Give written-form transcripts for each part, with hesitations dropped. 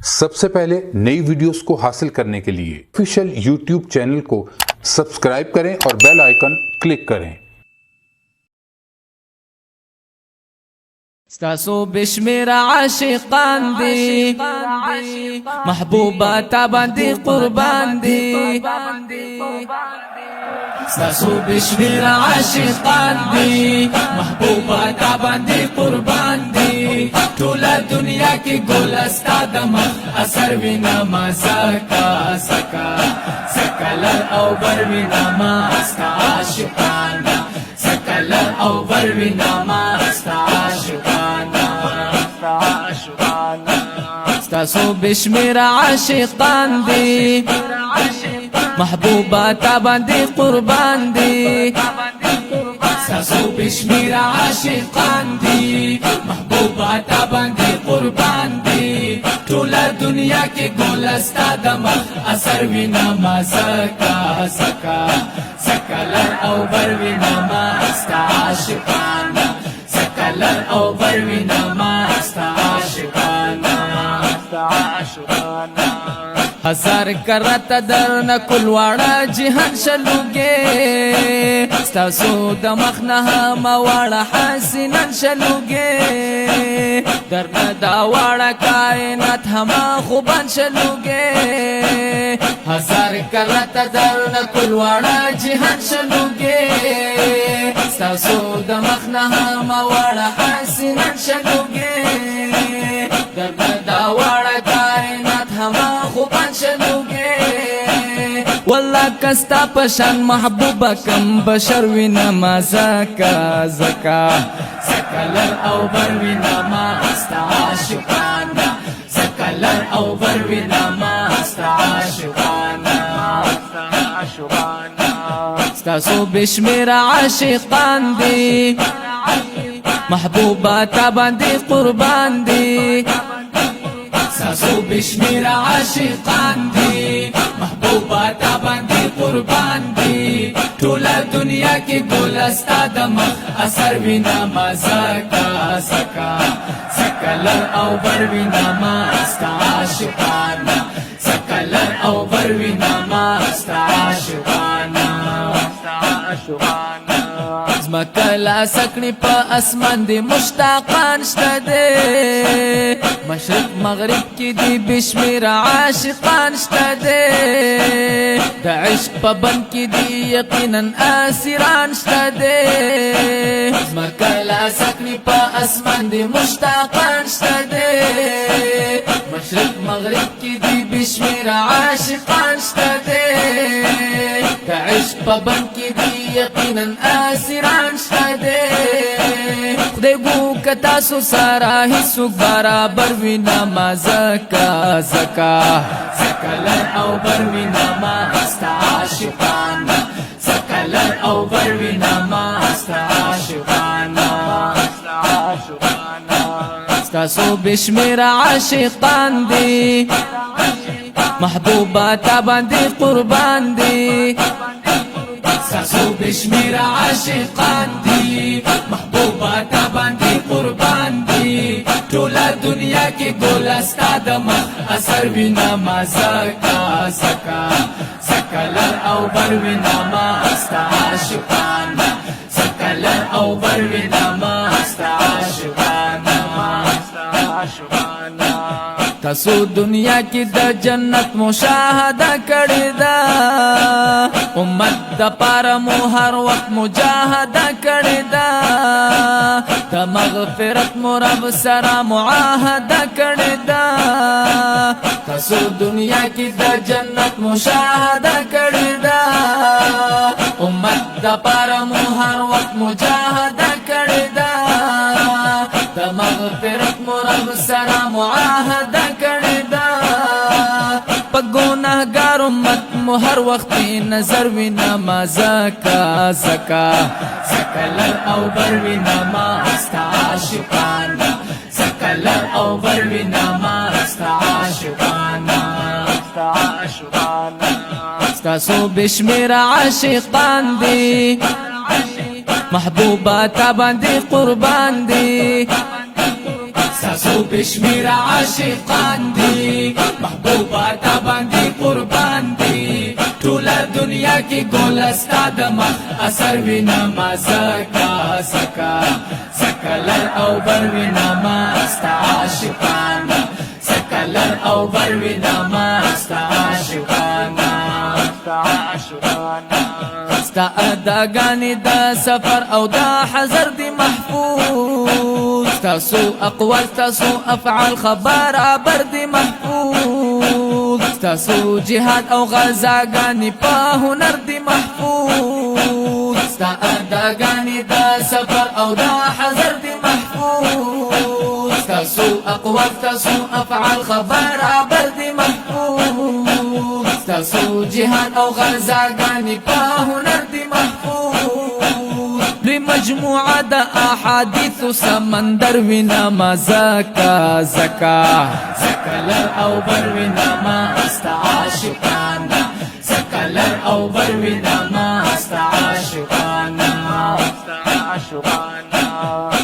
सबसे पहले नई वीडियोस को हासिल करने के लिए ऑफिशियल यूट्यूब चैनल को सब्सक्राइब करें और बेल आइकन क्लिक करें। ستاسو بشمیر عاشقان دی محبوبا تا باندې قربان دی ستاسو بشمیر عاشقان دی محبوبا تا باندې قربان دی ټوله دنیا کې ګل استاد مخ اثر وینا ما سکا سکا سکلر او بر وینا ما ستا عاشقان سکلر او بر وینا ما ستا عاشقان ستاسو بشمیر عاشقان دی محبوبا تا باندې قربان دی ستاسو بشمیر عاشقان دی محبوبا تا باندې قربان دی ټوله دنیا کې ګل ستا د مخ اثر وینا ما سکا سکا سکلر او بر وینا ما ستا عاشقان سکلر او بر وینا ما ستا عاشقان ہزار کرتا در نکل واڑا جہان شلوگے ستاسو دمخ نها مواڑا حسنان شلوگے در ندا واڑا کائنات ہما خوبان شلوگے ہزار کرتا در نکل واڑا جہان شلوگے ستاسو دمخ نها مواڑا حسنان شلوگے در ندا واڑا کائنات ہما خوبان والله کستا پشان محبوبا کم بشر وینا ما زکا زکا سکلر او بر وینا ما ستا عاشقان سکلر او بر وینا ما ستا عاشقان ستاسو بشمیر عاشقان دی محبوبا تا باندې قربان دی ستاسو بشمیر عاشقان دی محبوبا تا باندې قربان دی ټوله دنیا کې ګل ستا د مخ اثر وینا ما سکا سکا سکلر او بر وینا ما ستا عاشقان سکلر او بر وینا ما ستا عاشقان زمکلا سکنی پا اسمان دی مشتاقان شتا دی مشرق مغرب کی دی بشمیر عاشقان شتا دی دا عشق پا بن کی دی یقینا آسران شتا دی زمکلا سکنی پا اسمان دی مشتاقان شتا دی مشرق مغرب کی دی بشمیر عاشقان شتا دی دا عشق پا بن کی دی یقینا آسران شتا دی خدای گو کتاسو سارا حسوک برابر وینا ما زکا زکا سکلر او بر وینا ما ستا عاشقان سکلر او بر وینا ما ستا عاشقان ستاسو بشمیر عاشقان دی محبوبا تا باندې قربان دی ستاسو بشمیر عاشقان دی محبوبا تا باندې قربان دی ټوله دنیا کې ګل ستا د مخ اثر وینا ما سکا سکا سکلر او بر وینا ما ستا عاشقان سکلر او بر وینا ما ستا عاشقان تاسو دنیا کی د جنت مشاهده کړی دا امت د پاره مو هر وخت مجاهده کړی دا د مغفرت مو رب سره معاهده کړی دا تاسو دنیا کی د جنت مشاهده کړی دا امت د پاره مو هر وخت مجاهده کړی دا د مغفرت مو رب سره معاهده کړی دا په ګناهګار امت مو هر وخت نظر وینا ما زکا زکا سکلر او بر وینا ما ستا عاشقان سکلر او بر وینا ما ستا عاشقان ستاسو بشمیر عاشقان دی محبوبا تا باندې قربان دی ستاسو بشمیر عاشقان دی دنیا کی گلستا دمخ اثر وینما زکا زکا سکلر او بر وینما استا عاشقانا سکلر او بر وینما استا عاشقانا ستا اداگانی دا سفر او دا حضر دی محفوظ تاسو اقوال تاسو افعال خبر عبر دی محفوظ تاسو جهاد او غزاگانی پا هنر دی محفوظ ستا اداگانی دا سفر او دا حضر دی محفوظ تاسو اقوال تاسو افعال خبر عبر دی محفوظ تاسو جهاد او غزاگانی پا هنر دی محفوظ لمجموعه دا احادیث سمندر وینما زکا زکا سکلر او بر وینما استا عاشقانا سکلر او بر وینما استا عاشقانا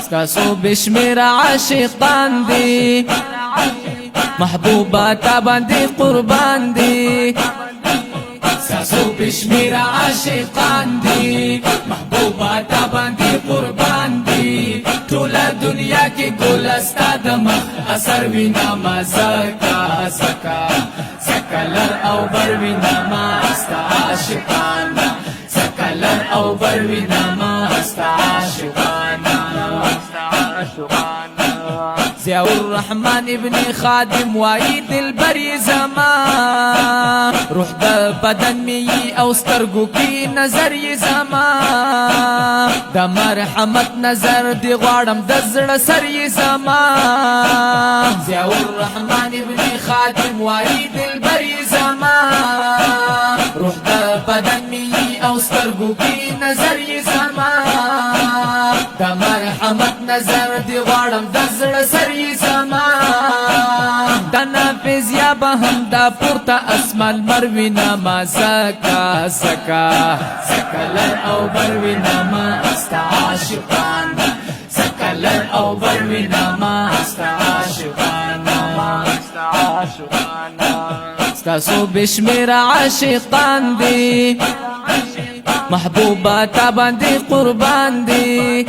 ستاسو بشمیر عاشقان دی محبوباتا باندې قربان دی ستاسو بشمیر عاشقان دی محبوباتا باندې قربان دی ټوله دنیا کې ګلستا دمخ اثر وینما زکا زکا سکلر او بر وینما استا عاشقانا سکلر او بر وینما استا عاشقانا ضیاء الرحمن ابن خادم وائی دل بری زمان روح دا بدن می او سترگو کی نظر ی زمان دا مرحمت نظر دی غوارم دزر سر ی زمان ضیاء الرحمن ابن خادم وائی دل بری زمان روح دا بدن می او سترگو کی نظر ی زمان دا مرحمت نظر دی غوارم دزر سر ی زمان دا نافذ یا بهم دا پورتا اسمان مروینا ما زکا زکا سکلر او بروینا ما استا عاشقانا سکلر او بروینا ما استا عاشقانا ستاسو بشمیر عاشقان دی محبوباتا باندې قربان دی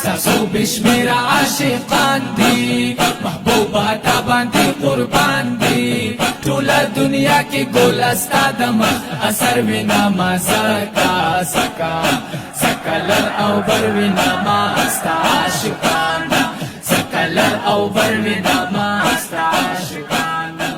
ستاسو بشمیر عاشقان دی محبوباتا باندې قربان دی ټوله دنیا کې ګلستا دمخ اثر وینما زکا زکا سکلر او بر وینما استا عاشقانا سکلر او بر وینما استا عاشقانا